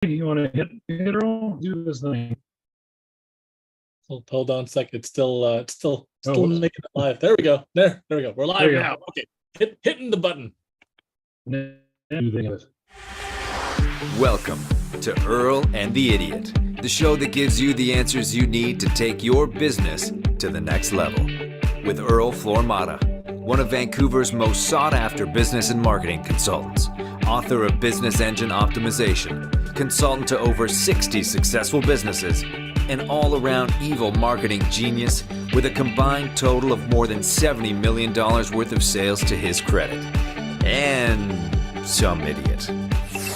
You want to hit Earl? Do this thing. Hold on a second. It's still whoops. making it live. There we go. There we go. We're live There you now. Okay. Hitting the button. Welcome to Earl and the Idiot, the show that gives you the answers you need to take your business to the next level. With Earl Flormata, one of Vancouver's most sought-after business and marketing consultants, author of Business Engine Optimization, consultant to over 60 successful businesses, an all-around evil marketing genius with a combined total of more than $70 million worth of sales to his credit. And some idiot.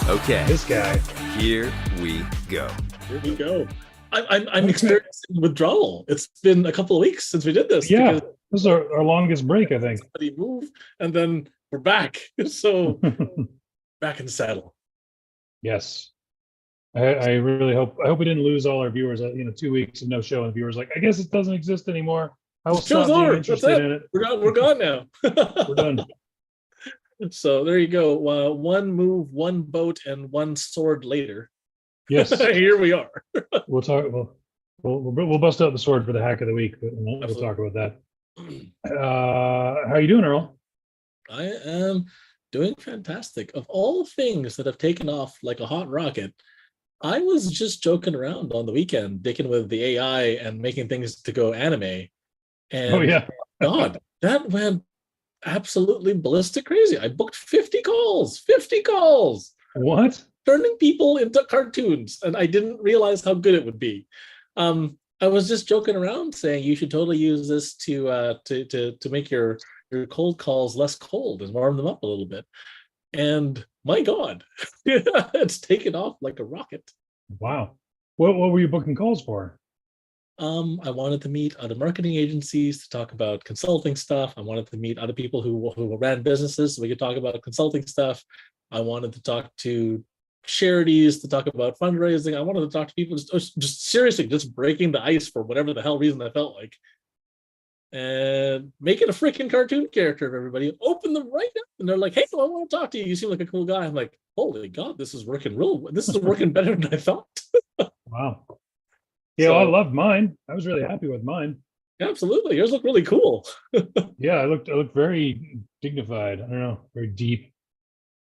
Okay, This guy. here we go. Here we go. I'm experiencing withdrawal. It's been a couple of weeks since we did this. Yeah, because this is our longest break, I think. somebody moved, and then we're back. So back in the saddle. Yes. I really hope we didn't lose all our viewers. 2 weeks of no show, and the viewers like, I guess it doesn't exist anymore. I will Show's stop being over. That's interested it. in it. We're gone now. We're done. So there you go. One move, one boat, and one sword later. Yes. Here we are. We'll talk. We'll bust out the sword for the hack of the week, but we'll talk about that. How you doing, Earl? I am doing fantastic. Of all things that have taken off like a hot rocket, I was just joking around on the weekend, dicking with the AI and making things to go anime. And Oh yeah. God, that went absolutely ballistic crazy. I booked 50 calls, What? turning people into cartoons, and I didn't realize how good it would be. I was just joking around saying you should totally use this to make your cold calls less cold and warm them up a little bit. And my God, it's taken off like a rocket. Wow. What were you booking calls for? I wanted to meet other marketing agencies to talk about consulting stuff. I wanted to meet other people who ran businesses so we could talk about consulting stuff. I wanted to talk to charities to talk about fundraising. I wanted to talk to people just seriously, just breaking the ice for whatever the hell reason I felt like. And making a freaking cartoon character of everybody. Open them right up, and they're like, "Hey, I want to talk to you. You seem like a cool guy." I'm like, "Holy God, this is working This is working better than I thought." Wow. Yeah, So, I loved mine. I was really happy with mine. absolutely, yours look really cool. Yeah, I looked very dignified. I don't know, very deep.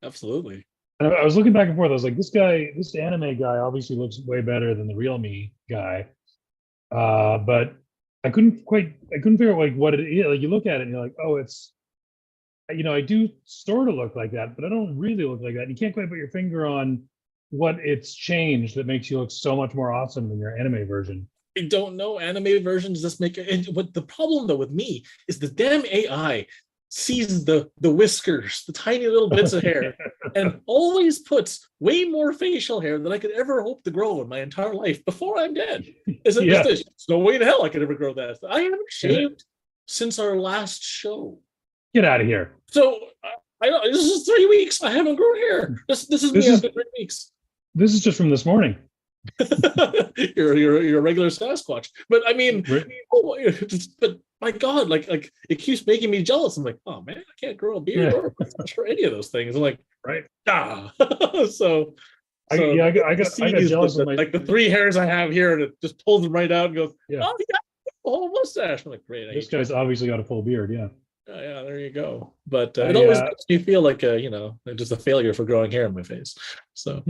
Absolutely. And I was looking back and forth. I was like, this anime guy obviously looks way better than the real me guy. But I couldn't figure out like what it is. Like you look at it and you're like, oh, it's, I do sort of look like that, but I don't really look like that. And you can't quite put your finger on what it's changed that makes you look so much more awesome than your anime version. I don't know. Animated versions just make it. What the problem though with me is the damn AI sees the whiskers, the tiny little bits of hair, and always puts way more facial hair than I could ever hope to grow in my entire life before I'm dead. Yeah. There's no way in hell I could ever grow that. I haven't shaved since our last show. Get out of here. So I know this is 3 weeks. I haven't grown hair. This is me after 3 weeks. This is just from this morning. you're a regular Sasquatch, but I mean, but my God, like it keeps making me jealous. I'm like, oh man, I can't grow a beard or a mustache or any of those things. I'm like, Right. so I got jealous of my like the 3 hairs I have here, and it just pulls them right out and goes, Yeah. oh yeah, a whole mustache. I'm like, great. This guy's obviously got a full beard. Yeah. Yeah, there you go. But it always makes me feel like just a failure for growing hair in my face. So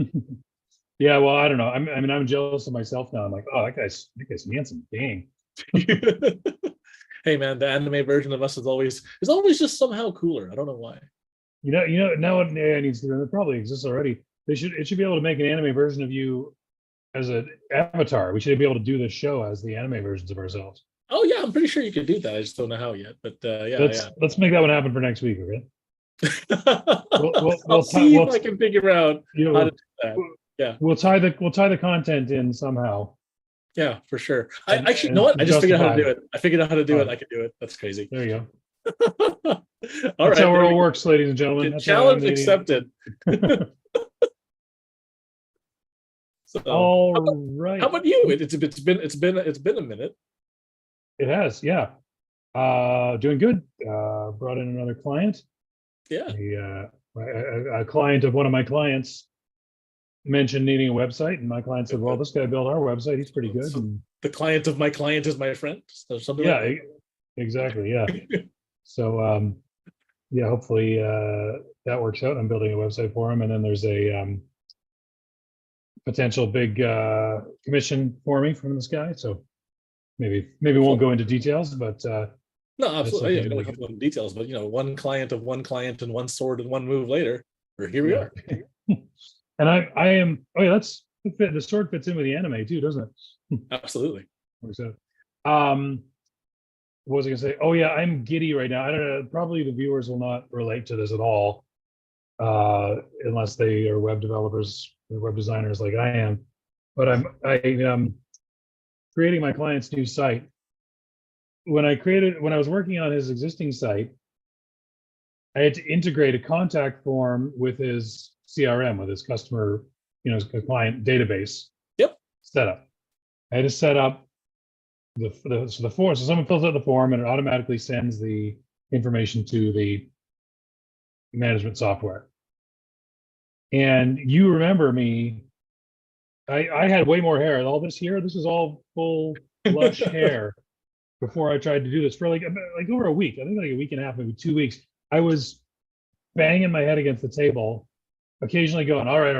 Yeah, well, I don't know. I'm jealous of myself now. I'm like, oh, that guy's handsome. Dang. hey man, the anime version of us is always just somehow cooler. I don't know why. Now what AI needs to do, and it probably exists already. It should be able to make an anime version of you as an avatar. We should be able to do this show as the anime versions of ourselves. Oh yeah, I'm pretty sure you could do that. I just don't know how yet. But Let's make that one happen for next week, okay? I'll see if I can figure out how to do that. Yeah, we'll tie the content in somehow. Yeah, for sure. I actually, you know what? I just figured out how to do it. I figured out how to do it. I can do it. That's crazy. There you go. All That's right, how it all works, ladies and gentlemen. Challenge accepted. So, all right. How about you? It's been a minute. It has, yeah. Doing good. Brought in another client. Yeah. A client of one of my clients mentioned needing a website, and my client said, "Well, this guy built our website. He's pretty good." So And the client of my client is my friend, or something yeah, like exactly. Yeah. So yeah, hopefully that works out. I'm building a website for him, and then there's a potential big commission for me from this guy. So maybe we won't go into details, but no, absolutely. Yeah, something you don't we have to go into details, but one client of one client and one sword and one move later, or here we are. And I am. Oh yeah, the sword fits in with the anime too, doesn't it? Absolutely. Works out. What was I gonna say? Oh yeah, I'm giddy right now. I don't know. Probably the viewers will not relate to this at all, unless they are web developers or web designers like I am. But I creating my client's new site. When I was working on his existing site, I had to integrate a contact form with his CRM, with his customer, his client database Yep. setup. I had to set up the form. So someone fills out the form and it automatically sends the information to the management software. And you remember me, I had way more hair. All this here, this is all full lush hair before I tried to do this for like over a week. I think like a week and a half, maybe 2 weeks. I was banging my head against the table, occasionally going, all right.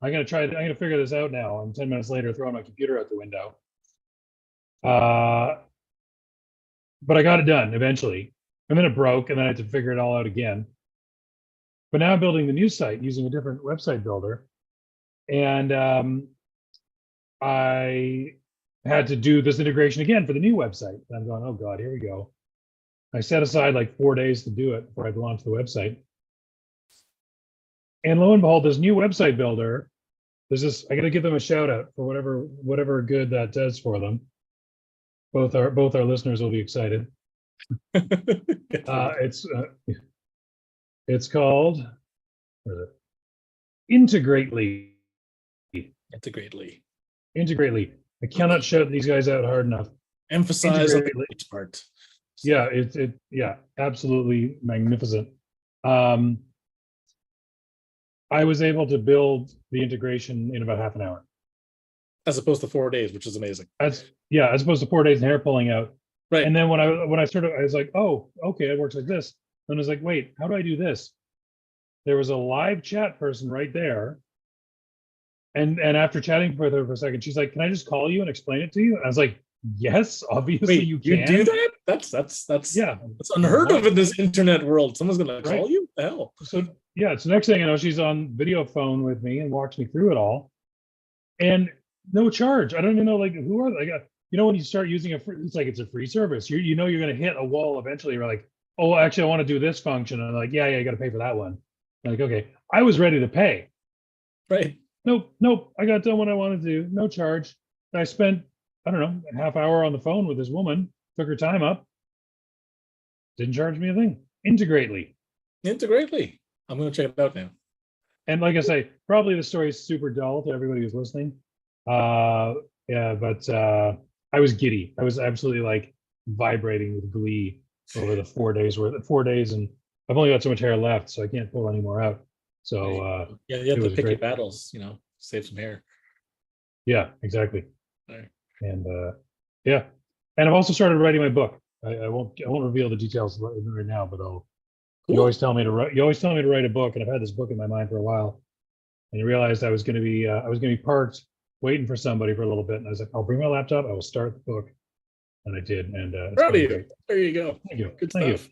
I'm going to figure this out now. And 10 minutes later, throwing my computer out the window. But I got it done eventually. And then it broke, and then I had to figure it all out again. But now I'm building the new site using a different website builder. And I had to do this integration again for the new website. And I'm going, oh God, here we go. I set aside like 4 days to do it before I launched the website. And lo and behold, this new website builder, I got to give them a shout out for whatever good that does for them. Both our listeners will be excited. It's called Integrately. Integrately. I cannot shout these guys out hard enough. Emphasize on the part. Yeah, yeah, absolutely magnificent. I was able to build the integration in about half an hour. As opposed to 4 days, which is amazing. As opposed to 4 days and hair pulling out. Right. And then when I started, I was like, oh, okay, it works like this. And I was like, wait, how do I do this? There was a live chat person right there. And after chatting with her for a second, she's like, can I just call you and explain it to you? And I was like, yes, obviously. Wait, you can. You do that? That's yeah. That's unheard of in this internet world. Someone's gonna call you? The hell. So yeah, so next thing I know, she's on video phone with me and walks me through it all. And no charge. I don't even know who are they? When you start using it's like it's a free service. You're going to hit a wall eventually. You're like, oh, actually, I want to do this function. And I'm like, yeah, you got to pay for that one. I'm like, okay, I was ready to pay. Right. Nope. I got done what I wanted to do. No charge. I spent, I don't know, a half hour on the phone with this woman. Took her time up. Didn't charge me a thing. Integrately. I'm going to check it out now. And like I say, probably the story is super dull to everybody who's listening. Yeah, but I was giddy. I was absolutely vibrating with glee over the 4 days and I've only got so much hair left, so I can't pull any more out. So you have to pick your battles, save some hair. Yeah, exactly. Right. And yeah, and I've also started writing my book. I won't reveal the details right now, but Cool. You always tell me to write a book, and I've had this book in my mind for a while. And I realized I was going to be parked waiting for somebody for a little bit, and I was like, I'll bring my laptop, I will start the book, and I did. And proud of you. There you go. Thank you. Good Thank stuff.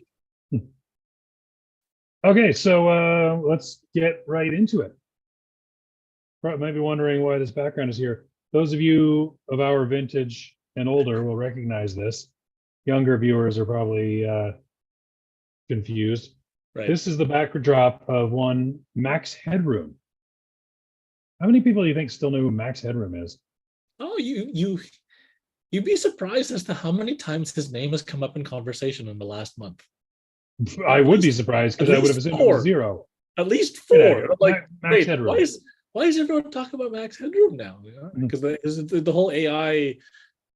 you. Okay, so let's get right into it. You might be wondering why this background is here. Those of you of our vintage and older will recognize this. Younger viewers are probably confused. Right. This is the backdrop of one Max Headroom. How many people do you think still know who Max Headroom is? Oh, you'd be surprised as to how many times his name has come up in conversation in the last month. I would be surprised because I would have assumed it was zero. At least 4. I'm like, Max Headroom. Why is everyone talking about Max Headroom now? Because the whole AI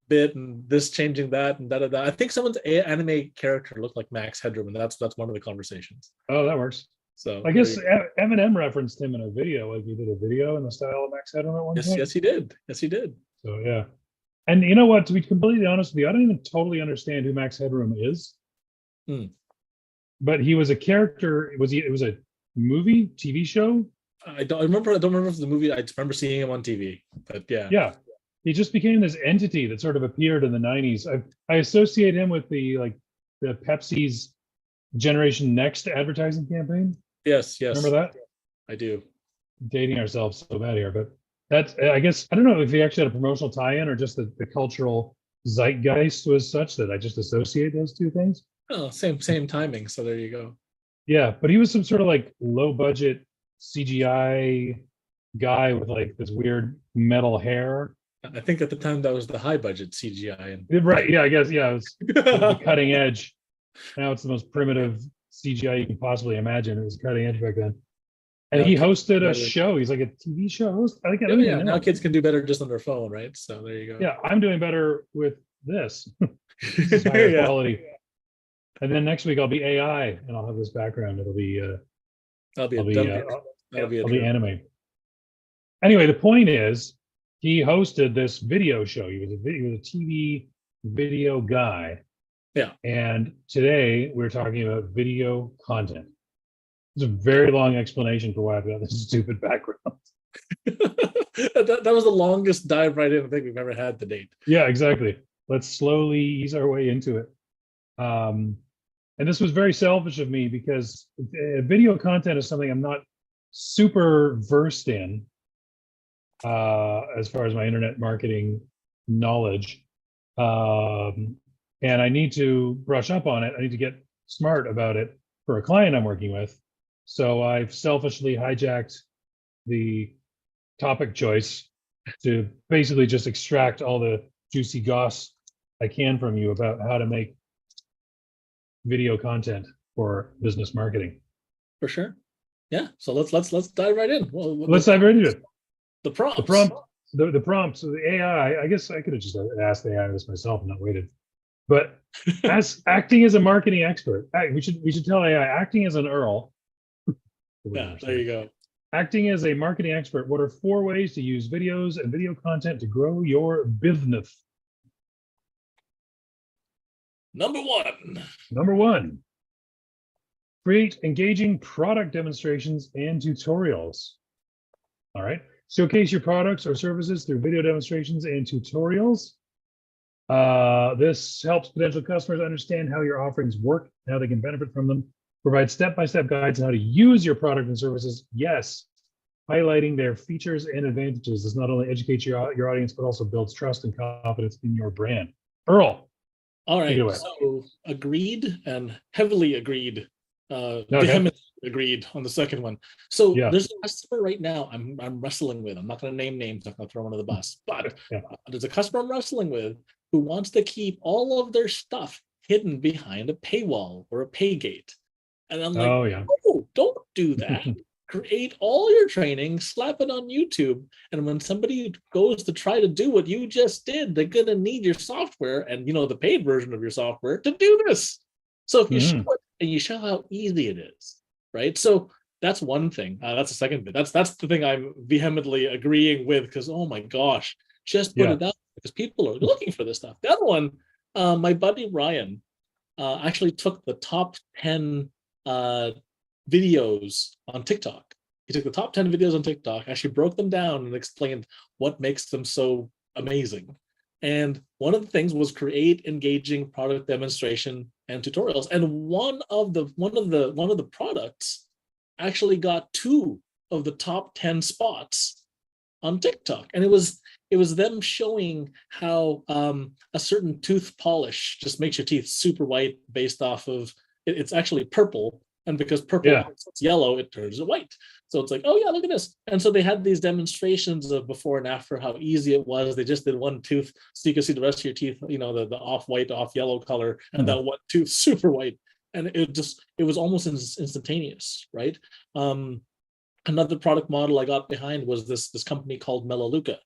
bit and this changing that and da. I think someone's anime character looked like Max Headroom, and that's one of the conversations. Oh, that works. So I guess Eminem referenced him in a video, like he did a video in the style of Max Headroom at one point. yes, he did. Yes, he did. So yeah. And you know what? To be completely honest with you, I don't even totally understand who Max Headroom is. But he was a character. It was a movie, TV show. I don't remember if it's the movie. I remember seeing him on TV. But yeah. Yeah. He just became this entity that sort of appeared in the 90s. I associate him with the Pepsi's Generation Next advertising campaign. Yes. Remember that? I do. Dating ourselves so bad here, but that's, I guess, I don't know if he actually had a promotional tie-in or just the cultural zeitgeist was such that I just associate those two things. Oh, same timing. So there you go. Yeah, but he was some sort of like low budget CGI guy with like this weird metal hair. I think at the time that was the high budget CGI. And Right. Yeah, I guess. Yeah, it was the cutting edge. Now it's the most primitive CGI you can possibly imagine. It was cutting edge back then. And he hosted a show. He's like a TV show host. I think. Yeah, now kids can do better just on their phone, right? So there you go. Yeah, I'm doing better with this. This is higher quality. And then next week I'll be AI, and I'll have this background. It'll be anime. Anyway, the point is, he hosted this video show. He was a TV video guy. Yeah. And today we're talking about video content. It's a very long explanation for why I've got this stupid background. that was the longest dive right in I think we've ever had to date. Yeah, exactly. Let's slowly ease our way into it. And this was very selfish of me because video content is something I'm not super versed in as far as my internet marketing knowledge. And I need to brush up on it. I need to get smart about it for a client I'm working with. So I've selfishly hijacked the topic choice to basically just extract all the juicy goss I can from you about how to make video content for business marketing. For sure. Yeah. So let's dive right in. Well, let's dive right into it. The prompts. The prompts. So the AI. I guess I could have just asked the AI this myself and not waited. But as acting as a marketing expert, we should tell AI acting as an Earl. Yeah, there you go. Acting as a marketing expert, what are 4 ways to use videos and video content to grow your business? Number one, create engaging product demonstrations and tutorials. All right. Showcase your products or services through video demonstrations and tutorials. This helps potential customers understand how your offerings work and how they can benefit from them. Provide step-by-step guides on how to use your product and services. Yes, highlighting their features and advantages does not only educate your audience, but also builds trust and confidence in your brand. Earl. All right. So agreed and heavily agreed. Vehemently agreed on the second one. So there's a customer right now I'm wrestling with. I'm not going to name names. I'm not going to throw one under the bus. But there's a customer I'm wrestling with who wants to keep all of their stuff hidden behind a paywall or a pay gate. And I'm like, oh, don't do that. Create all your training, slap it on YouTube. And when somebody goes to try to do what you just did, they're going to need your software and, the paid version of your software to do this. So if you show it and you show how easy it is, right? So that's one thing. That's the second bit. That's the thing I'm vehemently agreeing with because, oh my gosh, just put it out because people are looking for this stuff. The other one, my buddy Ryan actually took the top 10 videos on TikTok. He took the top 10 videos on TikTok, actually broke them down and explained what makes them so amazing. And one of the things was create engaging product demonstration and tutorials. And one of the products actually got 2 of the top 10 spots on TikTok. And it was them showing how a certain tooth polish just makes your teeth super white based off of it's actually purple. And because purple it's yellow, it turns it white. So it's like, oh yeah, look at this. And so they had these demonstrations of before and after how easy it was. They just did one tooth so you could see the rest of your teeth, the off-white, off-yellow color, and that one tooth super white. And it was almost instantaneous, right? Another product model I got behind was this company called Melaleuca.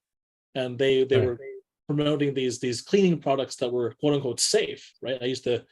And they were promoting these cleaning products that were quote unquote safe, right? I used to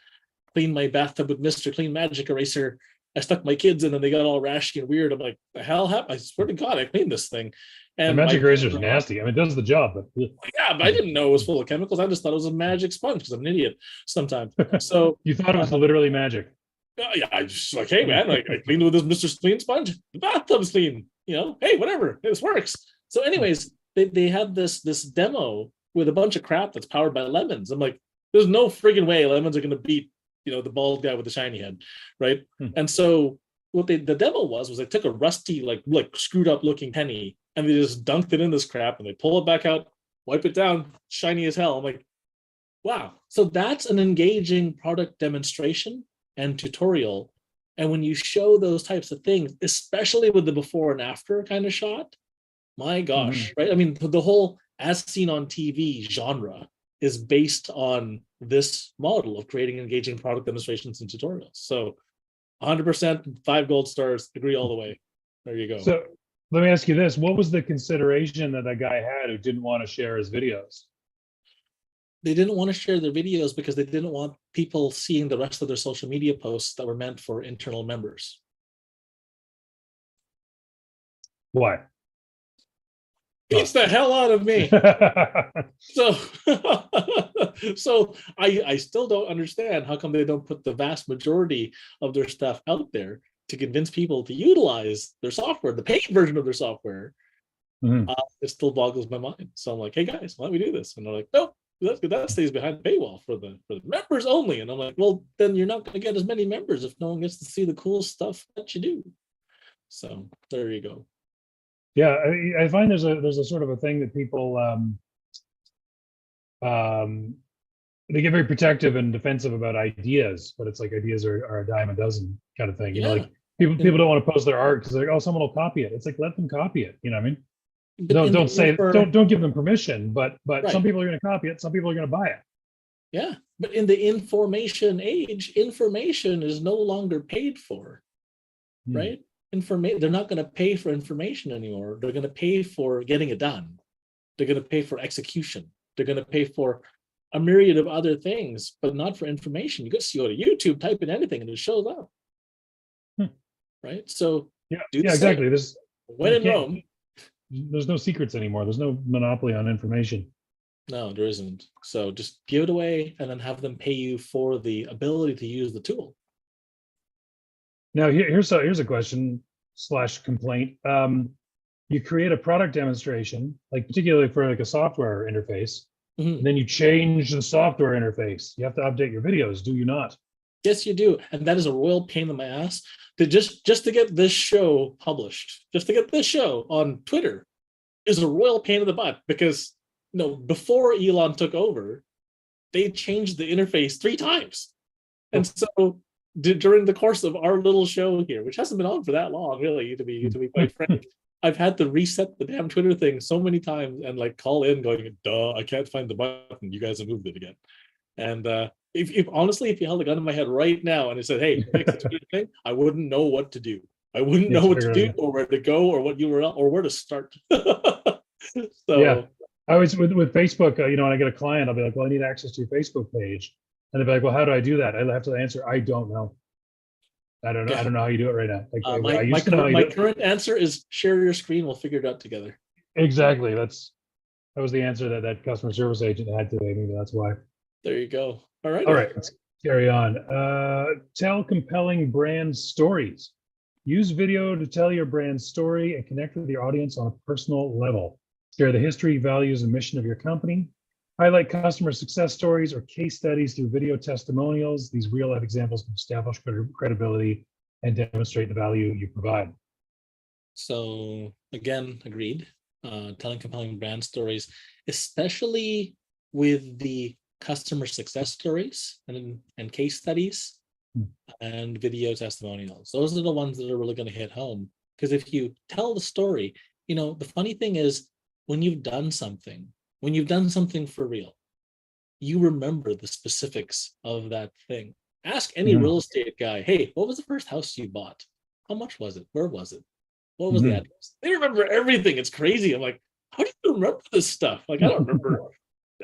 clean my bathtub with Mr. Clean Magic Eraser I stuck my kids in and they got all rashy and weird. I'm like, the hell happened? I swear to God, I cleaned this thing. The And magic eraser is nasty. I mean, it does the job, but yeah, but I didn't know it was full of chemicals. I just thought it was a magic sponge because I'm an idiot sometimes. So you thought it was literally magic. yeah, I just like, hey man, I cleaned with this Mr. Clean sponge. The bathtub's clean. Hey, whatever, this works. So, anyways, they had this demo with a bunch of crap that's powered by lemons. I'm like, there's no friggin' way lemons are gonna beat the bald guy with the shiny head, right? And so what the demo was they took a rusty like screwed up looking penny and they just dunked it in this crap and they pull it back out, wipe it down, shiny as hell. I'm like, wow. So that's an engaging product demonstration and tutorial. And when you show those types of things, especially with the before and after kind of shot, my gosh, right? I mean, the whole as seen on TV genre is based on this model of creating engaging product demonstrations and tutorials. So 100%, 5 gold stars, agree all the way. There you go. So let me ask you this. What was the consideration that guy had who didn't want to share his videos? They didn't want to share their videos because they didn't want people seeing the rest of their social media posts that were meant for internal members. Why? Beats the hell out of me. So I still don't understand how come they don't put the vast majority of their stuff out there to convince people to utilize their software, the paid version of their software. It still boggles my mind. So I'm like, hey guys, why don't we do this? And they're like, nope, that stays behind the paywall for the members only. And I'm like, well, then you're not going to get as many members if no one gets to see the cool stuff that you do. So there you go. Yeah, I find there's a sort of a thing that people they get very protective and defensive about ideas, but it's like ideas are a dime a dozen kind of thing. Like people don't want to post their art because they're like, oh, someone will copy it. It's like, let them copy it. You know what I mean? Don't give them permission, but right. Some people are going to copy it. Some people are going to buy it. Yeah, but in the information age, information is no longer paid for, right? They're not going to pay for information anymore. They're going to pay for getting it done. They're going to pay for execution. They're going to pay for a myriad of other things, but not for information. You just go to YouTube, type in anything, and it shows up. Right? So exactly. When in Rome, there's no secrets anymore. There's no monopoly on information. No, there isn't. So just give it away and then have them pay you for the ability to use the tool. Now, here's a question / complaint. You create a product demonstration, like particularly for like a software interface, and then you change the software interface. You have to update your videos, do you not? Yes, you do, and that is a royal pain in my ass. To just to get this show published, just to get this show on Twitter, is a royal pain in the butt because before Elon took over, they changed the interface 3 times, and so. During the course of our little show here, which hasn't been on for that long, really, to be quite frank, I've had to reset the damn Twitter thing so many times and like call in going, duh, I can't find the button. You guys have moved it again. And if honestly, if you held a gun in my head right now and it said, hey, fix the Twitter thing, I wouldn't know what to do. I wouldn't know what to do or where to go or what URL or where to start. I always with Facebook, when I get a client, I'll be like, well, I need access to your Facebook page. And they'll be like, well, how do I do that? I have to answer, I don't know. I don't know. I don't know how you do it right now. My current answer is share your screen. We'll figure it out together. Exactly. That was the answer that customer service agent had today. Maybe that's why. There you go. All right. Let's carry on. Tell compelling brand stories. Use video to tell your brand story and connect with your audience on a personal level. Share the history, values, and mission of your company. Highlight customer success stories or case studies through video testimonials. These real-life examples can establish credibility and demonstrate the value you provide. So again, agreed. Telling compelling brand stories, especially with the customer success stories and case studies and video testimonials. Those are the ones that are really going to hit home. Because if you tell the story, the funny thing is when you've done something for real, you remember the specifics of that thing. Ask any real estate guy, hey, what was the first house you bought? How much was it? Where was it? What was the address? They remember everything. It's crazy. I'm like, how do you remember this stuff? Like, I don't remember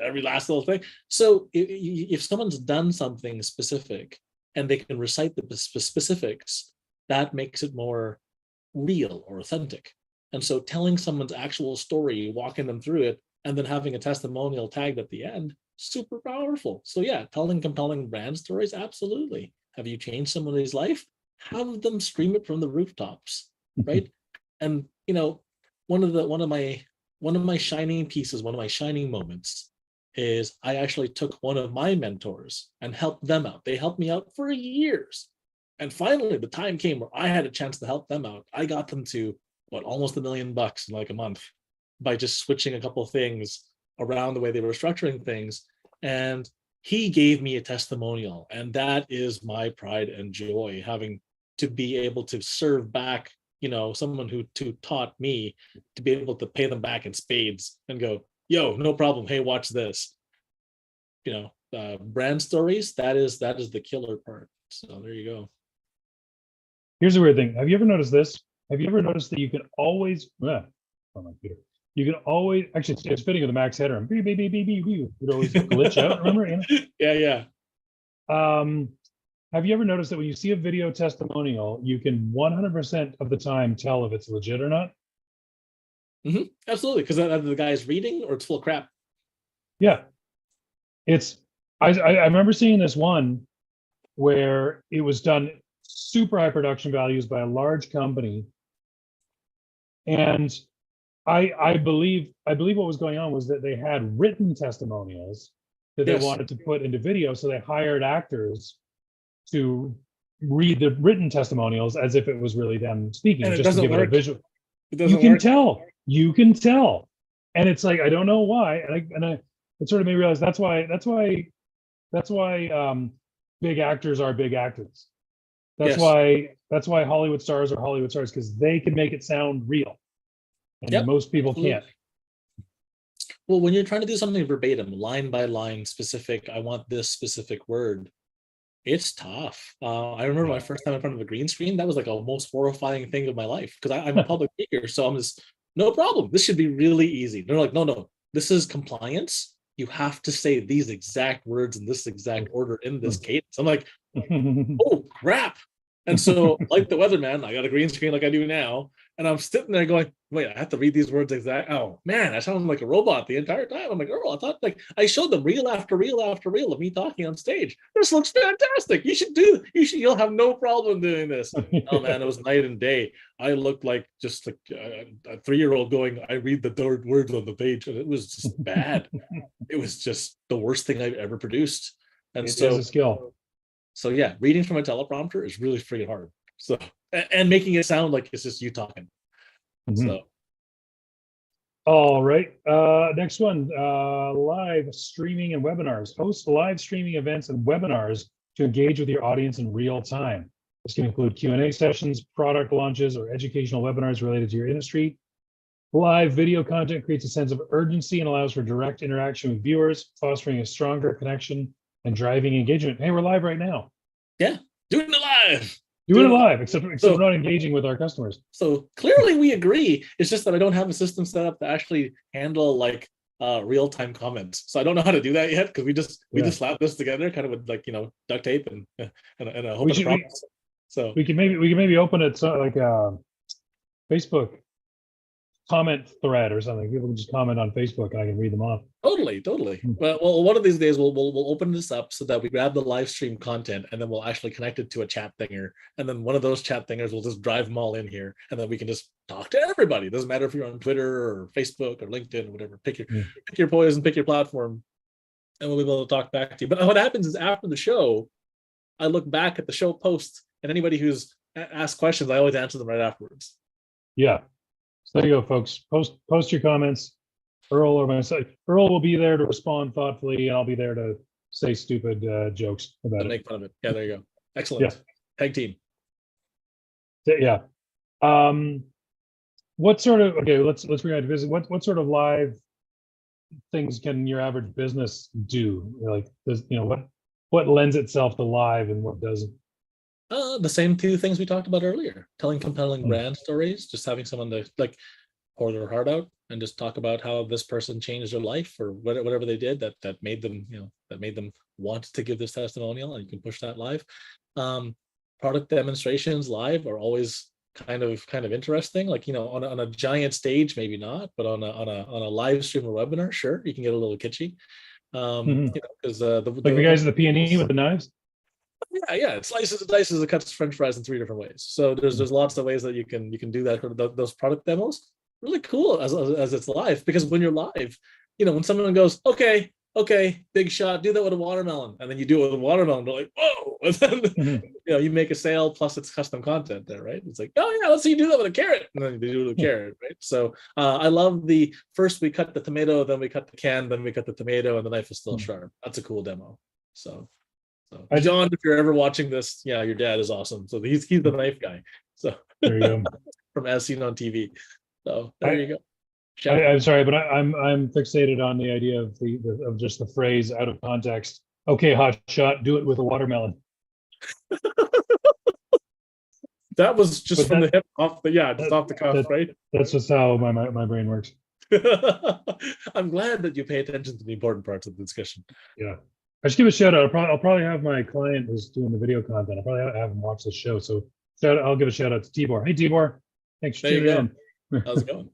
every last little thing. So if someone's done something specific and they can recite the specifics, that makes it more real or authentic. And so telling someone's actual story, walking them through it, and then having a testimonial tagged at the end, super powerful. So yeah, telling compelling brand stories, absolutely. Have you changed somebody's life? Have them scream it from the rooftops, right? And one of my shining pieces, one of my shining moments is I actually took one of my mentors and helped them out. They helped me out for years. And finally, the time came where I had a chance to help them out. I got them to almost $1 million in like a month by just switching a couple of things around the way they were structuring things. And he gave me a testimonial. And that is my pride and joy, having to be able to serve back, someone who taught me, to be able to pay them back in spades and go, yo, no problem. Hey, watch this. Brand stories, that is the killer part. So there you go. Here's a weird thing. Have you ever noticed this? Have you ever noticed that you can always, on my computer, you can always, actually it's fitting with the max header, and beep, beep, beep, beep, beep, beep, it would always glitch out, remember? Yeah. Have you ever noticed that when you see a video testimonial, you can 100% of the time tell if it's legit or not? Mm-hmm. Absolutely, because either the guy's reading or it's full of crap. Yeah. I remember seeing this one where it was done super high production values by a large company. And I believe what was going on was that they had written testimonials that they wanted to put into video. So they hired actors to read the written testimonials as if it was really them speaking, and just to give it a visual. You can tell. And it's like, I don't know why. And it sort of made me realize that's why big actors are big actors. That's why Hollywood stars are Hollywood stars, because they can make it sound real. And most people can't. Well, when you're trying to do something verbatim, line by line, specific, I want this specific word, it's tough. I remember my first time in front of a green screen, that was like a most horrifying thing of my life, because I'm a public speaker. So I'm just, no problem. This should be really easy. They're like, no, this is compliance. You have to say these exact words in this exact order in this cadence. I'm like, oh, crap. And so, like the weatherman, I got a green screen like I do now, and I'm sitting there going, wait, I have to read these words exact. Oh man, I sound like a robot the entire time. I'm like, Earl, I thought, like, I showed them reel after reel after reel of me talking on stage. This looks fantastic. You'll have no problem doing this. Oh man, it was night and day. I looked like just like a 3-year-old going, I read the third words on the page, and it was just bad. It was just the worst thing I've ever produced. And it is a skill. So yeah, reading from a teleprompter is really freaking hard. So, and making it sound like it's just you talking. Mm-hmm. So. All right. Next one, live streaming and webinars. Host live streaming events and webinars to engage with your audience in real time. This can include Q&A sessions, product launches, or educational webinars related to your industry. Live video content creates a sense of urgency and allows for direct interaction with viewers, fostering a stronger connection and driving engagement. Hey, we're live right now. Yeah, doing it live. Doing it live, except we're not engaging with our customers. So clearly we agree. It's just that I don't have a system set up to actually handle like real-time comments. So I don't know how to do that yet, because we just slap this together kind of with like, duct tape and a whole bunch of problems. So we can maybe open it so like Facebook comment thread or something. People can just comment on Facebook and I can read them off. Totally. Well, one of these days we'll open this up so that we grab the live stream content and then we'll actually connect it to a chat thinger. And then one of those chat thingers will just drive them all in here, and then we can just talk to everybody. It doesn't matter if you're on Twitter or Facebook or LinkedIn or whatever. Pick your poison, pick your platform, and we'll be able to talk back to you. But what happens is after the show, I look back at the show post, and anybody who's asked questions, I always answer them right afterwards. Yeah. So there you go, folks. Post your comments. Earl or myself. Earl will be there to respond thoughtfully, and I'll be there to say stupid jokes about it. Make fun of it. Yeah, there you go. Excellent. Yeah. Tag team. Yeah. What sort of let's bring out to visit. What sort of live things can your average business do? Like, what lends itself to live and what doesn't? The same two things we talked about earlier: telling compelling brand stories, just having someone to like pour their heart out and just talk about how this person changed their life or whatever they did that made them, that made them want to give this testimonial, and you can push that live. product demonstrations live are always kind of interesting. Like, on a giant stage, maybe not, but on a live stream or webinar, sure, you can get a little kitschy. Because like the guys at the P&E with the knives. Yeah, it slices and dices and cuts French fries in 3 different ways. So there's lots of ways that you can do that. Those product demos, really cool as it's live, because when you're live, when someone goes, okay, big shot, do that with a watermelon, and then you do it with a watermelon, they're like, whoa, and then you make a sale, plus it's custom content there, right? It's like, oh yeah, let's see you do that with a carrot, and then you do it with a carrot, right? So I love the first we cut the tomato, then we cut the can, then we cut the tomato, and the knife is still sharp. That's a cool demo. So John, if you're ever watching this, yeah, your dad is awesome. So he's the knife guy. So there you go. From As Seen on TV. So there you go. I'm sorry, but I'm fixated on the idea of just the phrase out of context. Okay, hot shot, do it with a watermelon. That was just from the hip off, but yeah, just off the cuff, right? That's just how my brain works. I'm glad that you pay attention to the important parts of the discussion. Yeah. I should give a shout out. I'll probably have my client who's doing the video content. I'll probably have him watch the show. So I'll give a shout out to Tibor. Hey Tibor, thanks for tuning in. How's it going?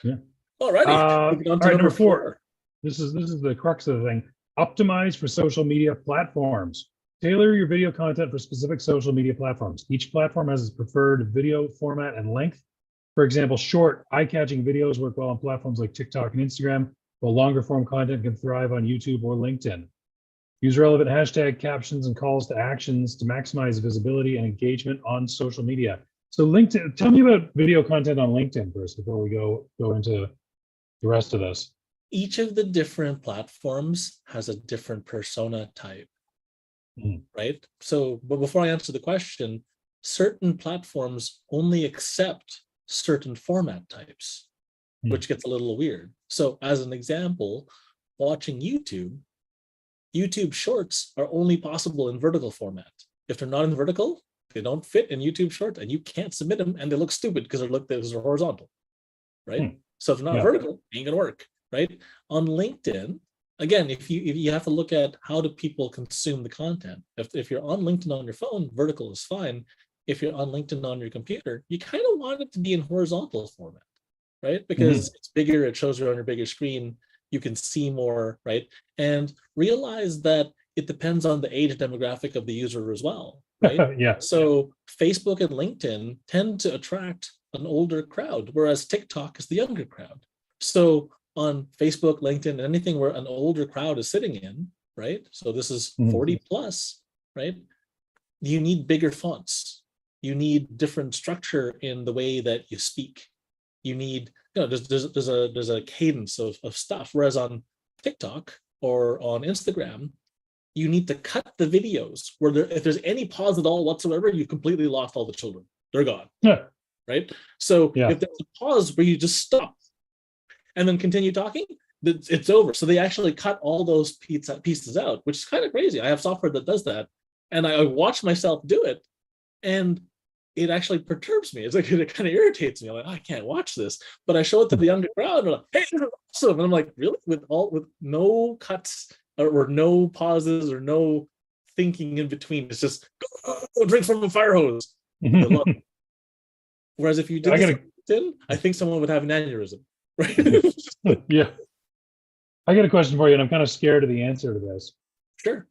Yeah. All righty. All right, number 4. This is the crux of the thing. Optimize for social media platforms. Tailor your video content for specific social media platforms. Each platform has its preferred video format and length. For example, short, eye-catching videos work well on platforms like TikTok and Instagram, while longer form content can thrive on YouTube or LinkedIn. Use relevant hashtag captions and calls to actions to maximize visibility and engagement on social media. So LinkedIn, tell me about video content on LinkedIn first before we go into the rest of this. Each of the different platforms has a different persona type, right? So, but before I answer the question, certain platforms only accept certain format types, which gets a little weird. So as an example, watching YouTube Shorts are only possible in vertical format. If they're not in vertical, they don't fit in YouTube Shorts, and you can't submit them, and they look stupid because they're horizontal, right? So if they're not vertical, it ain't gonna work, right? On LinkedIn, again, if you have to look at how do people consume the content. If you're on LinkedIn on your phone, vertical is fine. If you're on LinkedIn on your computer, you kind of want it to be in horizontal format, right? Because it's bigger, it shows you on your bigger screen, you can see more, right? And realize that it depends on the age demographic of the user as well, right? Yeah. So Facebook and LinkedIn tend to attract an older crowd, whereas TikTok is the younger crowd. So on Facebook, LinkedIn, anything where an older crowd is sitting in, right? So this is 40 plus, right? You need bigger fonts. You need different structure in the way that you speak. You need, there's a cadence of stuff. Whereas on TikTok or on Instagram, you need to cut the videos where if there's any pause at all whatsoever, you completely lost all the children. They're gone. Yeah. Right? So if there's a pause where you just stop and then continue talking, it's over. So they actually cut all those pieces out, which is kind of crazy. I have software that does that. And I watch myself do it, and it actually perturbs me. It's like, it kind of irritates me. I'm like, I can't watch this. But I show it to the younger crowd, and they're like, hey, this is awesome. And I'm like, really? With no cuts or no pauses or no thinking in between. It's just go drink from a fire hose. Whereas if you did this, I think someone would have an aneurysm, right? Yeah. I got a question for you, and I'm kind of scared of the answer to this. Sure.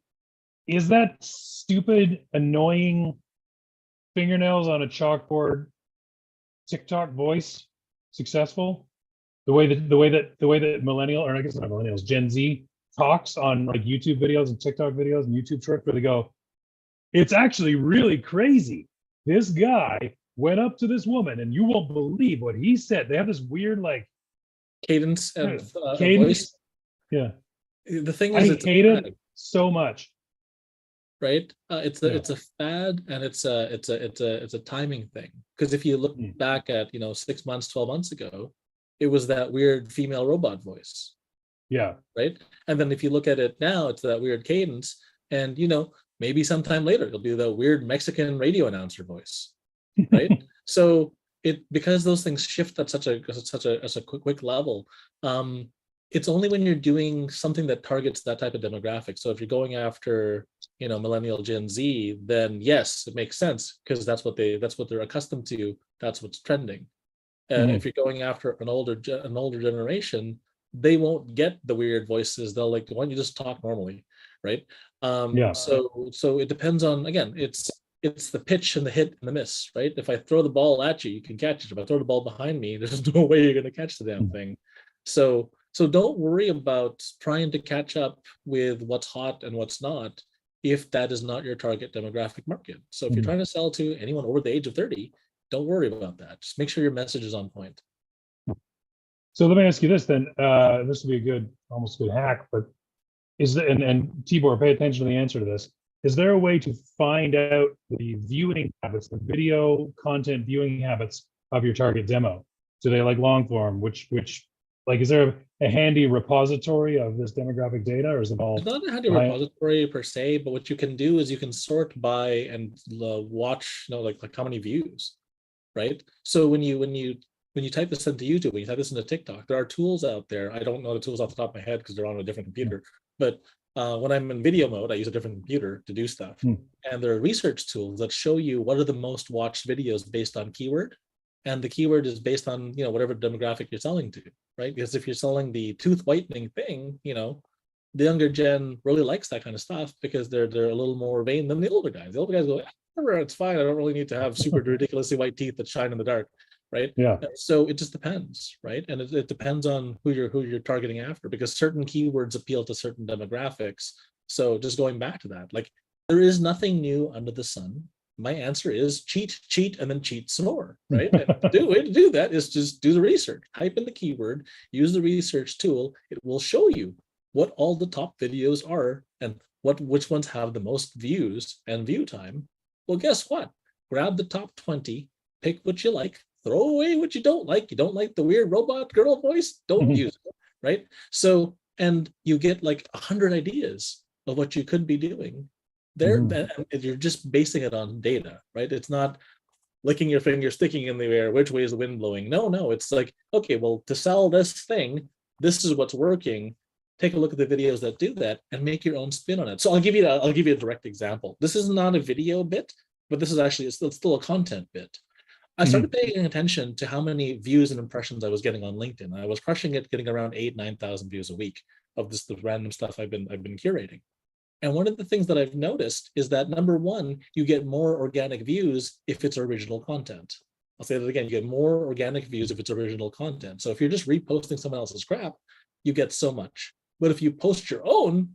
Is that stupid, annoying fingernails on a chalkboard TikTok voice successful? The way that millennial, or I guess not millennials, Gen Z talks on like YouTube videos and TikTok videos and YouTube shorts, where they go, it's actually really crazy. This guy went up to this woman, and you won't believe what he said. They have this weird like cadence and cadence. voice. Yeah. The thing is, I hate it so much. Right? It's a fad, and it's a timing thing. Because if you look back at 6 months, 12 months ago, it was that weird female robot voice. Yeah. Right. And then if you look at it now, it's that weird cadence, and maybe sometime later it'll be the weird Mexican radio announcer voice. Right. So because those things shift at such a quick level. It's only when you're doing something that targets that type of demographic. So if you're going after millennial Gen Z, then yes, it makes sense because that's what they're accustomed to. That's what's trending. If you're going after an older generation, they won't get the weird voices. They'll like, why don't you just talk normally, right? Yeah. So it depends on, again, it's the pitch and the hit and the miss, right? If I throw the ball at you, you can catch it. If I throw the ball behind me, there's no way you're going to catch the damn thing. So don't worry about trying to catch up with what's hot and what's not if that is not your target demographic market. So if you're trying to sell to anyone over the age of 30, don't worry about that. Just make sure your message is on point. So let me ask you this then. This would be almost a good hack, but and Tibor, pay attention to the answer to this. Is there a way to find out the viewing habits, the video content viewing habits of your target demo? Do they like long form? Which like, is there a handy repository of this demographic data, or is it all? It's not a handy repository per se, but what you can do is you can sort by and watch, like how many views, right? So when you type this into YouTube, when you type this into TikTok, there are tools out there. I don't know the tools off the top of my head because they're on a different computer, but when I'm in video mode, I use a different computer to do stuff. And there are research tools that show you what are the most watched videos based on keyword. And the keyword is based on, whatever demographic you're selling to, right? Because if you're selling the tooth whitening thing, the younger gen really likes that kind of stuff because they're a little more vain than the older guys. The older guys go, it's fine. I don't really need to have super ridiculously white teeth that shine in the dark, right? Yeah. So it just depends, right? And it depends on who you're targeting after, because certain keywords appeal to certain demographics. So just going back to that, like, there is nothing new under the sun. My answer is cheat, and then cheat some more, right? And the way to do that is just do the research. Type in the keyword, use the research tool. It will show you what all the top videos are and which ones have the most views and view time. Well, guess what? Grab the top 20, pick what you like, throw away what you don't like. You don't like the weird robot girl voice? Don't use it, right? So, and you get like 100 ideas of what you could be doing there. And you're just basing it on data, right? It's not licking your finger, sticking in the air, which way is the wind blowing? No, it's like, okay, well, to sell this thing, this is what's working. Take a look at the videos that do that and make your own spin on it. So I'll give you a direct example. This is not a video bit, but this is actually it's still a content bit. I started paying attention to how many views and impressions I was getting on LinkedIn. I was crushing it, getting around 8,000-9,000 views a week of the random stuff I've been curating. And one of the things that I've noticed is that, number one, you get more organic views if it's original content. I'll say that again, you get more organic views if it's original content. So if you're just reposting someone else's crap, you get so much. But if you post your own,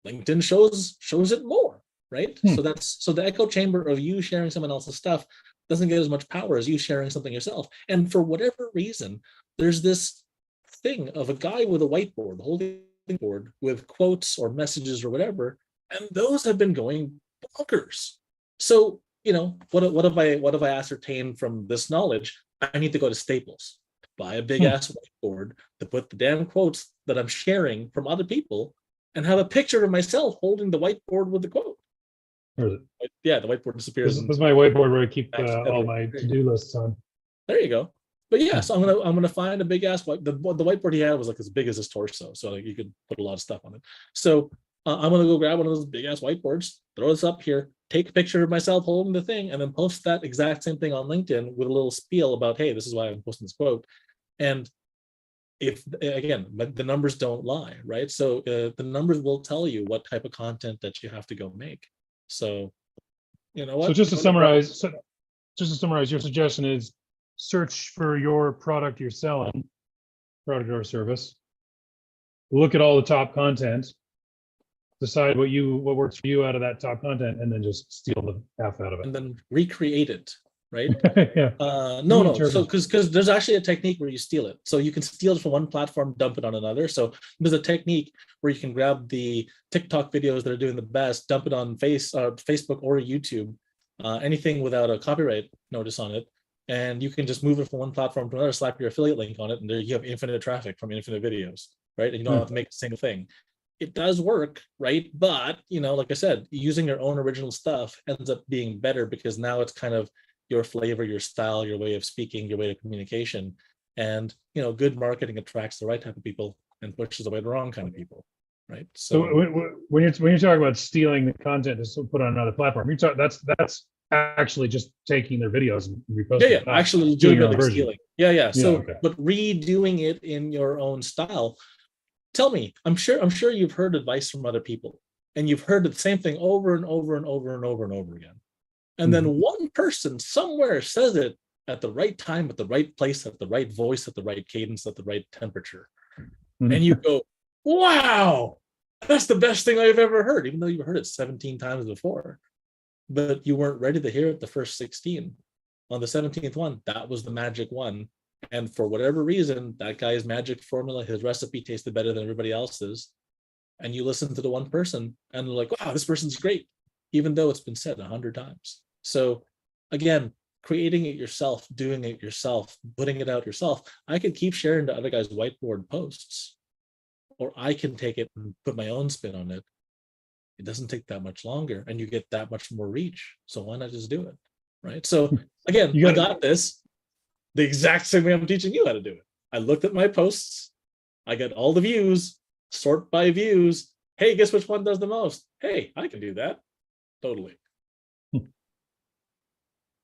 LinkedIn shows it more, right? So the echo chamber of you sharing someone else's stuff doesn't get as much power as you sharing something yourself. And for whatever reason, there's this thing of a guy with a whiteboard holding board with quotes or messages or whatever, and those have been going bonkers. So, what have I ascertained from this knowledge? I need to go to Staples, buy a big ass whiteboard to put the damn quotes that I'm sharing from other people, and have a picture of myself holding the whiteboard with the quote. Yeah, the whiteboard disappears. This is my whiteboard where I keep all my to-do lists on. There you go. But yeah, so I'm gonna find a big ass the whiteboard he had was like as big as his torso, so like you could put a lot of stuff on it. So I'm gonna go grab one of those big ass whiteboards, throw this up here, take a picture of myself holding the thing, and then post that exact same thing on LinkedIn with a little spiel about, hey, this is why I'm posting this quote. And if again, the numbers don't lie, right? So the numbers will tell you what type of content that you have to go make. So you know what? So just to summarize, your suggestion is search for your product you're selling, product or service. Look at all the top content, decide what works for you out of that top content, and then just steal the F out of it. And then recreate it, right? Yeah. No. So because there's actually a technique where you steal it. So you can steal it from one platform, dump it on another. So there's a technique where you can grab the TikTok videos that are doing the best, dump it on Facebook or YouTube, anything without a copyright notice on it. And you can just move it from one platform to another, slap your affiliate link on it, and there you have infinite traffic from infinite videos, right? And you don't have to make a single thing. It does work, right? But, like I said, using your own original stuff ends up being better because now it's kind of your flavor, your style, your way of speaking, your way of communication. And, good marketing attracts the right type of people and pushes away the wrong kind of people, right? So So when you're talking about stealing the content to put on another platform, that's actually just taking their videos and reposting it, not actually doing your own legitimately version. stealing. Yeah. Yeah, So, okay. but redoing it in your own style. Tell me, I'm sure you've heard advice from other people, and you've heard the same thing over and over and over and over and over again. And then one person somewhere says it at the right time, at the right place, at the right voice, at the right cadence, at the right temperature. And you go, wow, that's the best thing I've ever heard, even though you've heard it 17 times before. But you weren't ready to hear it the first 16. On the 17th one, that was the magic one. And for whatever reason, that guy's magic formula, his recipe tasted better than everybody else's. And you listen to the one person and they're like, wow, this person's great, even though it's been said 100 times. So again, creating it yourself, doing it yourself, putting it out yourself. I could keep sharing the other guy's whiteboard posts, or I can take it and put my own spin on it. It doesn't take that much longer and you get that much more reach. So why not just do it? Right. So again, I got this the exact same way I'm teaching you how to do it. I looked at my posts. I got all the views, sort by views. Hey, guess which one does the most? Hey, I can do that. Totally.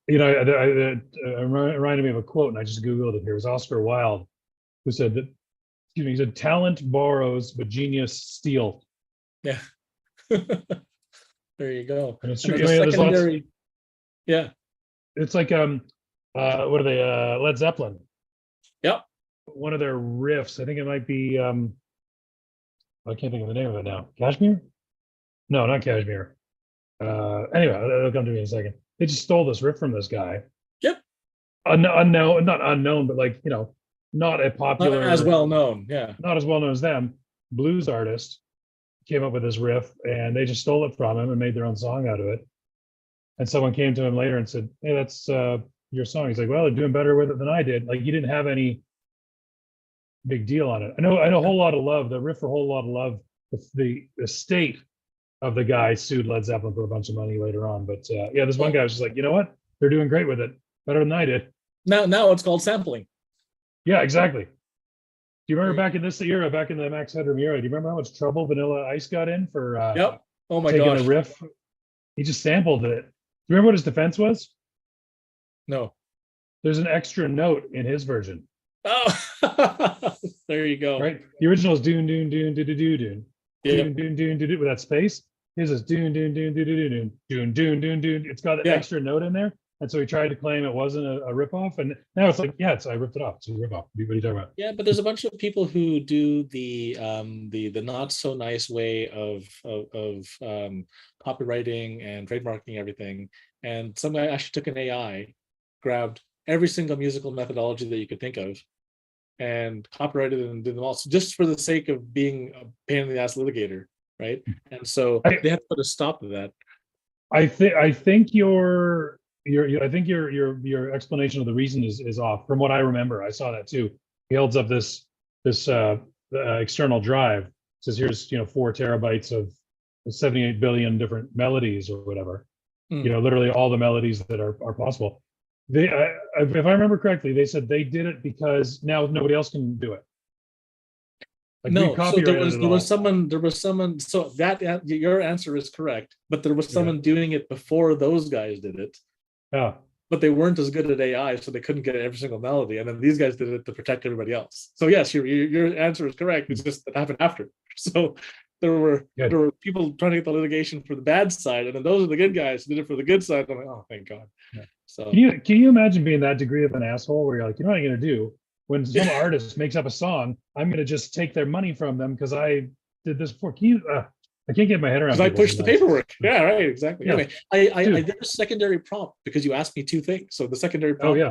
You know, it reminded me of a quote, and I just Googled it here. It was Oscar Wilde who said that, excuse me, he said, talent borrows, but genius steals. Yeah. There you go. And it's And true. there's I a mean, secondary, yeah. it's like, what are they? Led Zeppelin. Yep. One of their riffs, I think it might be, I can't think of the name of it now. Kashmir? No, not Kashmir. Anyway, it'll come to me in a second. They just stole this riff from this guy. Yep. Unknown, not unknown, but like, you know, not a popular, Not as well known. Yeah. not as well known as them, blues artist came up with this riff, and they just stole it from him and made their own song out of it. And someone came to him later and said, hey, that's your song. He's like, well, they're doing better with it than I did. Like, he didn't have any big deal on it. I know a whole lot of love, the riff for a whole lot of love, the estate of the guy sued Led Zeppelin for a bunch of money later on. But yeah, this one guy was just like, you know what? They're doing great with it. Better than I did. Now it's called sampling. Yeah, exactly. Do you remember back in this era, back in the Max Headroom era, do you remember how much trouble Vanilla Ice got in for Yep. Oh my taking gosh. a riff? He just sampled it. Do you remember what his defense was? No. There's an extra note in his version. Oh, there you go. Right? The original is doon doon doon doo doo doo doon. Yep. Doon doon doon with that space. His is doon doon doon doo doo doo doon doon doon doon. It's got an extra note in there. And so he tried to claim it wasn't a ripoff, and now it's like, yeah, I ripped it off. It's a ripoff. What are you talking about? Yeah, but there's a bunch of people who do the not so nice way of copywriting and trademarking everything. And some guy actually took an AI, grabbed every single musical methodology that you could think of, and copyrighted and did them all, so just for the sake of being a pain in the ass litigator, right? And so they have to put a stop to that. I think your explanation of the reason is off. From what I remember, I saw that too. He holds up this external drive. Says here's 4 terabytes of 78 billion different melodies or whatever. Literally all the melodies that are possible. They, if I remember correctly, they said they did it because now nobody else can do it. Like, no, so there was someone. So that your answer is correct, but there was someone doing it before those guys did it. Yeah. But they weren't as good at AI, so they couldn't get every single melody. And then these guys did it to protect everybody else. So yes, your answer is correct. It's just it happened after. So there were people trying to get the litigation for the bad side, and then those are the good guys who did it for the good side. I'm like, oh, thank God. Yeah. So can you imagine being that degree of an asshole where you're like, you know what I'm going to do? When some artist makes up a song, I'm going to just take their money from them because I did this before. I can't get my head around. Because I pushed the paperwork. Yeah, right, exactly. Yeah. Anyway, I did a secondary prompt because you asked me 2 things. So the secondary prompt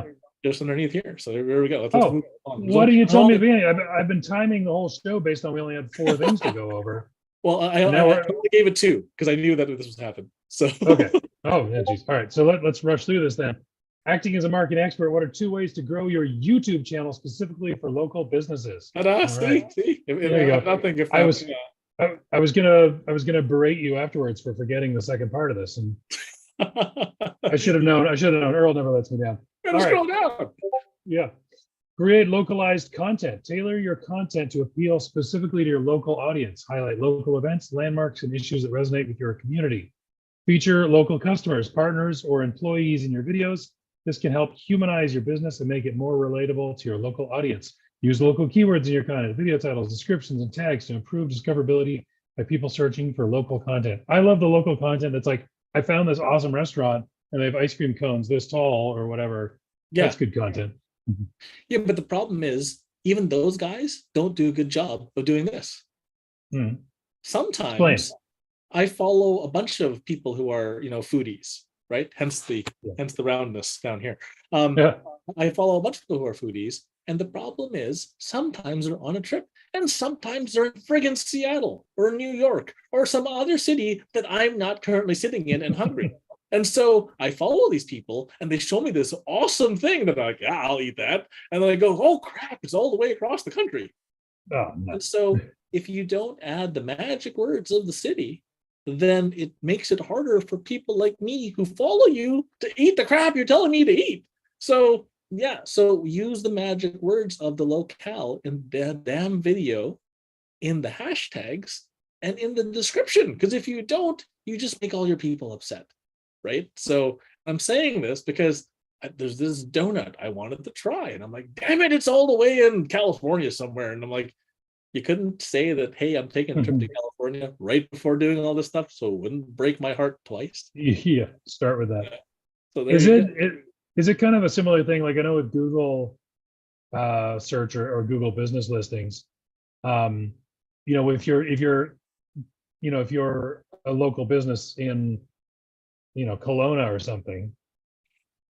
just underneath here. So there we go. Let's move on. Why didn't you tell me at the beginning? I've been timing the whole show based on we only had 4 things to go over. Well, I only gave it 2 because I knew that this was happening. So okay. Oh, yeah, geez. All right. So let's rush through this then. Acting as a marketing expert, what are 2 ways to grow your YouTube channel specifically for local businesses? See? There you go. I was gonna berate you afterwards for forgetting the second part of this, and I should have known. Earl never lets me down. Scroll down. Yeah. Create localized content. Tailor your content to appeal specifically to your local audience. Highlight local events, landmarks, and issues that resonate with your community. Feature local customers, partners, or employees in your videos. This can help humanize your business and make it more relatable to your local audience. Use local keywords in your content, video titles, descriptions, and tags to improve discoverability by people searching for local content. I love the local content that's like, I found this awesome restaurant and they have ice cream cones this tall or whatever. Yeah. That's good content. Yeah, but the problem is, even those guys don't do a good job of doing this. Sometimes Explain. I follow a bunch of people who are, foodies, right? Hence the roundness down here. I follow a bunch of people who are foodies, and the problem is sometimes they're on a trip, and sometimes they're in friggin' Seattle or New York or some other city that I'm not currently sitting in and hungry. And so I follow these people, and they show me this awesome thing that I'm like, yeah, I'll eat that. And then I go, oh crap, it's all the way across the country. Oh, no. And so if you don't add the magic words of the city, then it makes it harder for people like me who follow you to eat the crap you're telling me to eat. So yeah, so use the magic words of the locale in the damn video, in the hashtags, and in the description. Because if you don't, you just make all your people upset, right? So I'm saying this because there's this donut I wanted to try, and I'm like, damn it, it's all the way in California somewhere. And I'm like, you couldn't say that, hey, I'm taking a trip to California right before doing all this stuff, so it wouldn't break my heart twice. Yeah, start with that. Yeah. So Is it kind of a similar thing? Like I know with Google search or Google business listings, if you're a local business in, Kelowna or something,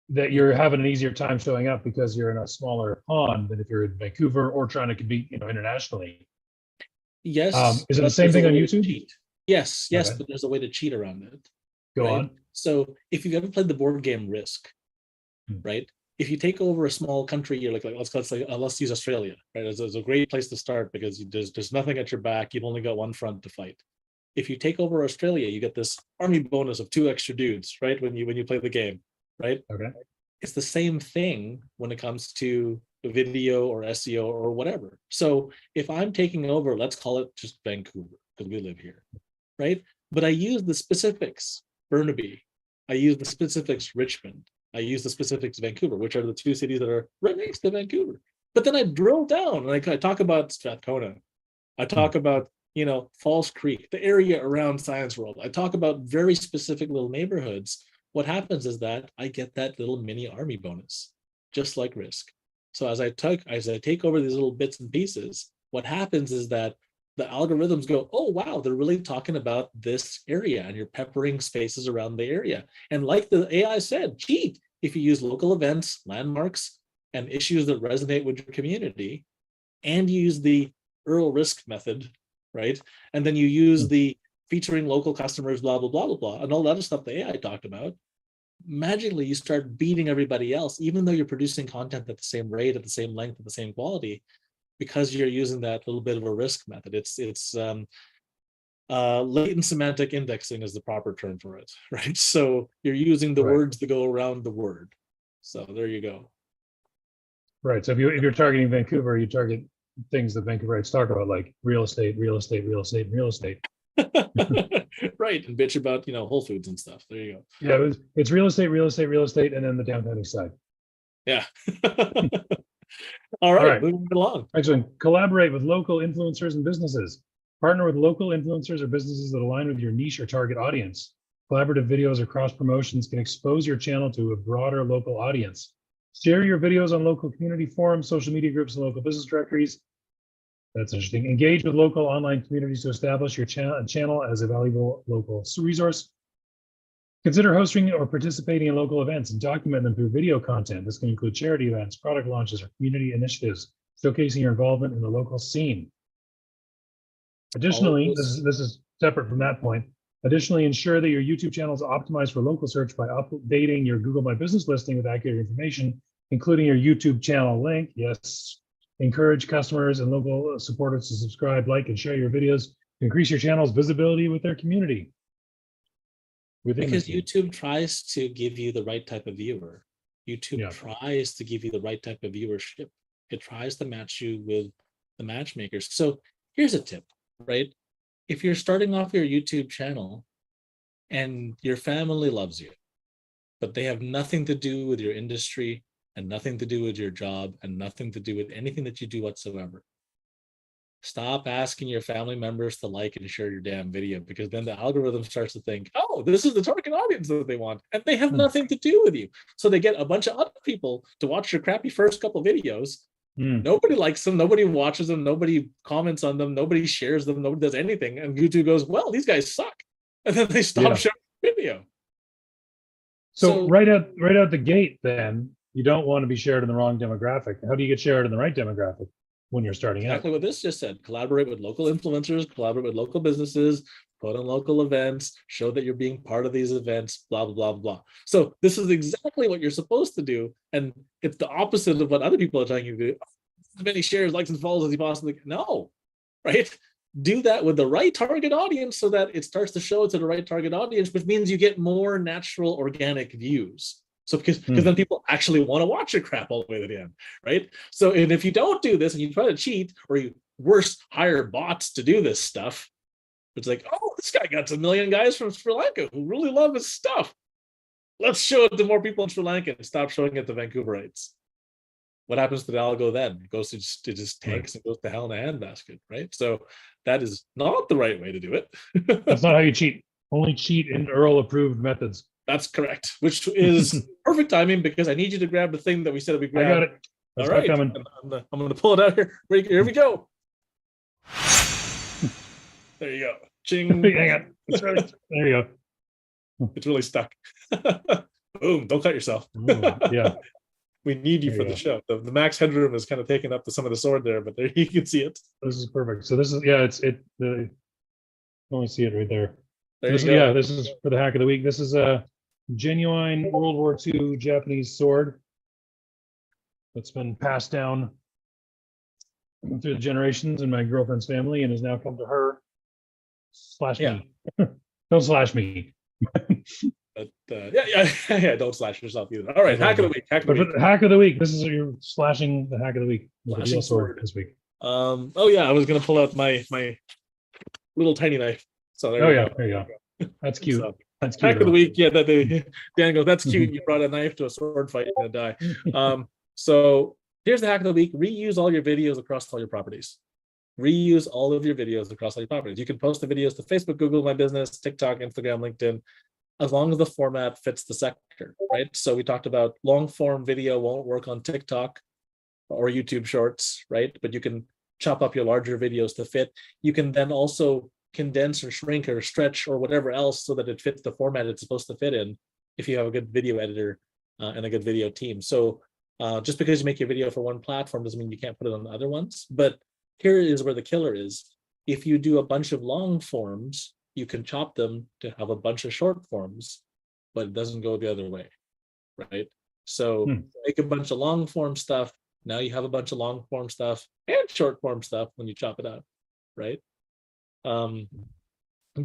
that you're having an easier time showing up because you're in a smaller pond than if you're in Vancouver or trying to compete, internationally. Yes. Is it the same thing on YouTube? Yes, Okay. but there's a way to cheat around it. Go on. So if you've ever played the board game Risk, right? If you take over a small country, you're like let's use Australia, right? It's a great place to start because there's nothing at your back. You've only got one front to fight. If you take over Australia, you get this army bonus of 2 extra dudes, right? When you play the game, right? Okay. It's the same thing when it comes to video or SEO or whatever. So if I'm taking over, let's call it just Vancouver because we live here, right? But I use the specifics Burnaby, I use the specifics Richmond, I use the specifics Vancouver, which are the 2 cities that are right next to Vancouver. But then I drill down and I talk about Strathcona. I talk about, Falls Creek, the area around Science World. I talk about very specific little neighborhoods. What happens is that I get that little mini army bonus, just like Risk. So as I take over these little bits and pieces, what happens is that the algorithms go, oh, wow, they're really talking about this area, and you're peppering spaces around the area. And like the AI said, cheat if you use local events, landmarks, and issues that resonate with your community, and you use the Earl Risk method, right? And then you use the featuring local customers, blah, blah, blah, blah, blah, and all that other stuff the AI talked about. Magically, you start beating everybody else, even though you're producing content at the same rate, at the same length, at the same quality, because you're using that little bit of a risk method. It's latent semantic indexing is the proper term for it, right? So you're using the words that go around the word. So there you go. Right. So if you're targeting Vancouver, you target things that Vancouverites talk about, like real estate, real estate, real estate, and real estate. Right, and bitch about Whole Foods and stuff. There you go. Yeah, it's real estate, real estate, real estate, and then the downtown east side. Yeah. All right, moving along. Excellent. Collaborate with local influencers and businesses. Partner with local influencers or businesses that align with your niche or target audience. Collaborative videos or cross promotions can expose your channel to a broader local audience. Share your videos on local community forums, social media groups, and local business directories. That's interesting. Engage with local online communities to establish your channel as a valuable local resource. Consider hosting or participating in local events and document them through video content. This can include charity events, product launches, or community initiatives, showcasing your involvement in the local scene. Additionally, this is separate from that point. Additionally, ensure that your YouTube channel is optimized for local search by updating your Google My Business listing with accurate information, including your YouTube channel link. Yes. Encourage customers and local supporters to subscribe, like, and share your videos to increase your channel's visibility with their community. Because YouTube tries to give you the right type of viewer. YouTube tries to give you the right type of viewership. It tries to match you with the matchmakers. So here's a tip, right? If you're starting off your YouTube channel and your family loves you, but they have nothing to do with your industry and nothing to do with your job and nothing to do with anything that you do whatsoever, stop asking your family members to like and share your damn video, because then the algorithm starts to think, oh, this is the target audience that they want, and they have nothing to do with you. So they get a bunch of other people to watch your crappy first couple videos. Nobody likes them, nobody watches them, nobody comments on them, nobody shares them, nobody does anything, and YouTube goes, well, these guys suck, and then they stop showing the video. So right out the gate, then you don't want to be shared in the wrong demographic. How do you get shared in the right demographic when you're starting out? Exactly what this just said. Collaborate with local influencers, collaborate with local businesses, put on local events, show that you're being part of these events, blah, blah, blah, blah. So this is exactly what you're supposed to do. And it's the opposite of what other people are telling you to do. As many shares, likes, and follows as you possibly can. No, right? Do that with the right target audience so that it starts to show it to the right target audience, which means you get more natural, organic views. So because then people actually want to watch your crap all the way to the end, right? So, and if you don't do this and you try to cheat, or you hire bots to do this stuff, it's like, oh, this guy got a million guys from Sri Lanka who really love his stuff. Let's show it to more people in Sri Lanka and stop showing it to Vancouverites. What happens to the algo then? It goes to just tanks and goes to hell in a handbasket, right? So that is not the right way to do it. That's not how you cheat. Only cheat in Earl approved methods. That's correct, which is perfect timing, because I need you to grab the thing that we said we grabbed. I got it. All right, coming. I'm going to pull it out here. Here we go. There you go. Ching. Hang on. That's right. There you go. It's really stuck. Boom. Don't cut yourself. Yeah. We need you for the show. The max headroom is kind of taking up some of the sword there, but there you can see it. This is perfect. So this is, you only see it right there. This is for the hack of the week. This is a genuine World War II Japanese sword that's been passed down through the generations in my girlfriend's family and has now come to her. Slash me. Don't slash me. But don't slash yourself either. All right, hack of the week. Hack of the week. This is you're slashing the hack of the week. Slashing sword this week. Oh yeah, I was gonna pull out my little tiny knife. So there you go. That's cute. So, that's cute. Hack of the week. Yeah, Dan goes, that's cute. You brought a knife to a sword fight, you're gonna die. So here's the hack of the week. Reuse all your videos across all your properties. Reuse all of your videos across all your properties. You can post the videos to Facebook, Google My Business, TikTok, Instagram, LinkedIn, as long as the format fits the sector, right? So we talked about long form video won't work on TikTok or YouTube Shorts, right? But you can chop up your larger videos to fit. You can then also condense or shrink or stretch or whatever else so that it fits the format it's supposed to fit in if you have a good video editor and a good video team. So just because you make your video for one platform doesn't mean you can't put it on the other ones. But here is where the killer is. If you do a bunch of long forms, you can chop them to have a bunch of short forms, but it doesn't go the other way, right? So make a bunch of long form stuff. Now you have a bunch of long form stuff and short form stuff when you chop it out, right?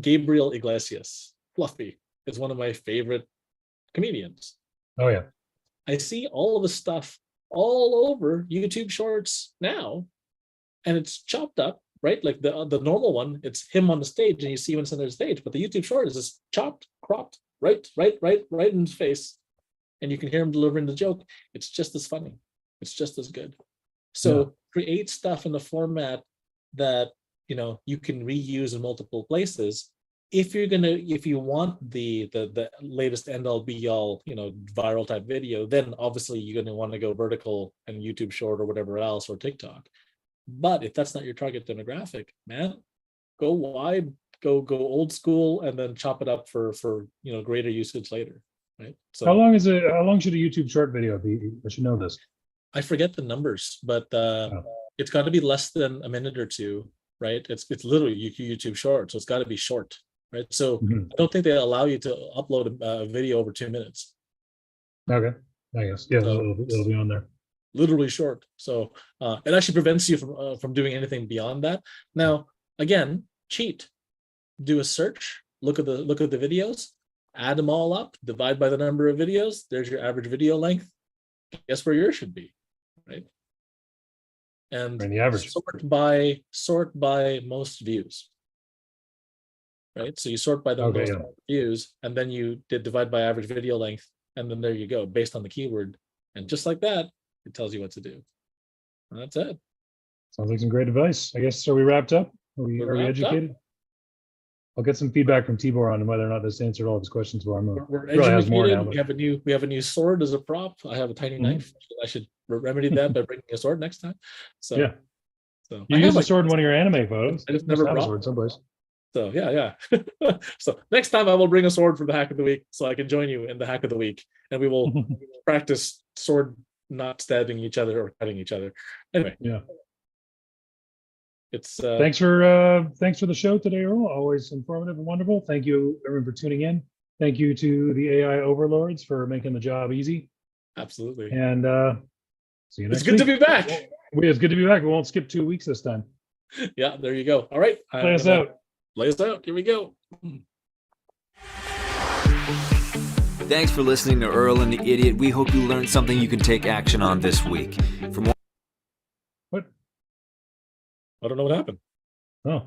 Gabriel Iglesias, Fluffy, is one of my favorite comedians. Oh yeah. I see all of his stuff all over YouTube Shorts now, and it's chopped up, right? Like the normal one, it's him on the stage and you see him in center of the stage, but the YouTube Short is just chopped, cropped, right in his face. And you can hear him delivering the joke. It's just as funny. It's just as good. So create stuff in the format that, you can reuse in multiple places. If you want the latest end all be all, viral type video, then obviously you're going to want to go vertical and YouTube Short or whatever else, or TikTok. But if that's not your target demographic, man, go wide, go old school, and then chop it up for greater usage later, right? So how long should a YouTube Short video be? I should know this. I forget the numbers, but it's got to be less than a minute or two, right? It's literally YouTube Short, so it's got to be short, right? So I don't think they allow you to upload a video over 2 minutes. Okay, I guess it'll be on there. Literally short. So it actually prevents you from doing anything beyond that. Now, again, cheat. Do a search. Look at the videos. Add them all up. Divide by the number of videos. There's your average video length. Guess where yours should be, right? and Or in the average. sort by most views. Right, so you sort by the Okay, most yeah. views, and then you did divide by average video length, and then there you go, based on the keyword, and just like that, it tells you what to do. And that's it. Sounds like some great advice. I guess, are we wrapped up? Are we We're wrapped up. educated? I'll get some feedback from Tibor on whether or not this answered all of his questions for him. We're Really has more educated. now, but- We have a new sword as a prop. I have a tiny Mhm. knife. I should remedy that by bringing a sword next time. So Yeah. so You I use have a sword in one of your anime photos. I just You never have a brought sword someplace. So yeah. So next time I will bring a sword for the hack of the week, so I can join you in the hack of the week, and we will practice sword not stabbing each other or cutting each other. Anyway, Yeah. it's Thanks for the show today, Earl. Always informative and wonderful. Thank you everyone for tuning in. Thank you to the AI overlords for making the job easy. absolutely. And see you next It's good to week. be back. It's good to be back. We won't skip 2 weeks this time. Yeah, there you go. All right, Play us out. Play us out. Here we go. Thanks for listening to Earl and the Idiot. We hope you learned something you can take action on this week. For more What? I don't know what happened. Oh.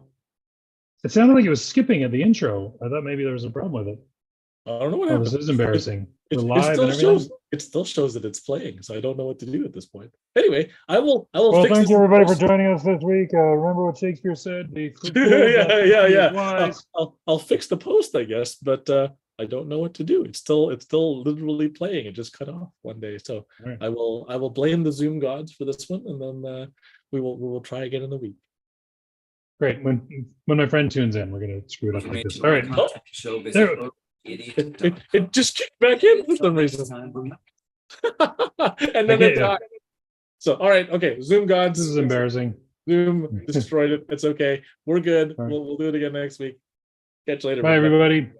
It sounded like it was skipping at the intro. I thought maybe there was a problem with it. I don't know what Oh, happened. this is embarrassing. We're It live still and everything. shows. It still shows that it's playing, so I don't know what to do at this point. Anyway, I will. Well, fix thank this you in everybody for post. joining us this week. Remember what Shakespeare said? Be foolish, Yeah. wise. I'll fix the post, I guess, but I don't know what to do. It's still literally playing. It just cut off one day, so Right. I will blame the Zoom gods for this one, and then we will try again in the week. Great. When my friend tunes in, we're gonna screw it up like this. All right. show, There- It just kicked back in for some reason, and then get it you. died. So all right, okay, Zoom gods. This is embarrassing. Zoom destroyed it. It's okay. We're good. All right. We'll do it again next week. Catch you later. Bye, everybody. everybody.